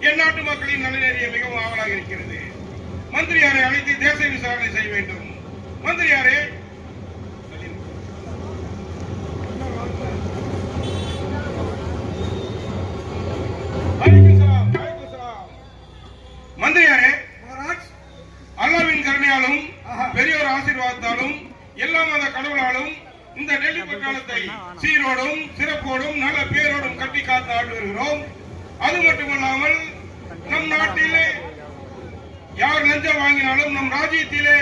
என் நாட்டு மக்களின் நலனறிய மிகவும் ஆவலாக இருக்கிறது. மந்திரியாரை அழைத்து தேச விசாரணை செய்ய வேண்டும். மந்திரியாரே, மந்திரியாரே, அல்லாவின் கருணையாலும் பெரியோர் ஆசீர்வாதத்தாலும் எல்லா மத கடவுளாலும் இந்த டெல்லி பட்டாளத்தை சீரோடும் சிறப்போடும் நல்ல பேரோடும் கட்டி காத்து ஆண்டு வருகிறோம். அது மட்டுமல்லாமல் நம் நாட்டிலே யார் லஞ்சம் வாங்கினாலும் நம் ராஜ்யத்திலே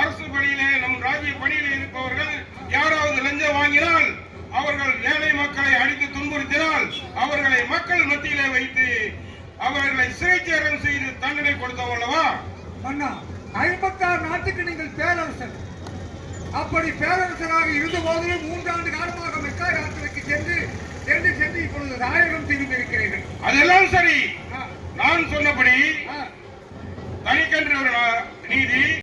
அரசு பணியிலே நம் ராஜ்ய பணியிலே இருப்பவர்கள் யாராவது லஞ்சம் வாங்கினால் அவர்கள் ஏழை மக்களை அடித்து துன்புறுத்தினால் அவர்களை மக்கள் மத்தியிலே வைத்து அவர்களை சிறைச்சேரம் செய்து தண்டனை கொடுத்தோம் அல்லவா? அண்ணா, 56 நாட்டுக்கு நீங்கள் பேரரசர். அப்படி பேரரசராக இருந்த போதிலும் 3 ஆண்டு காலமாக மெக்கா யாத்திரைக்கு சென்று இப்பொழுது தாயகம் திரும்பி இருக்கிறீர்கள். அதெல்லாம் சரி. நான் சொன்னபடி தனிக்கென்று ஒரு நீதி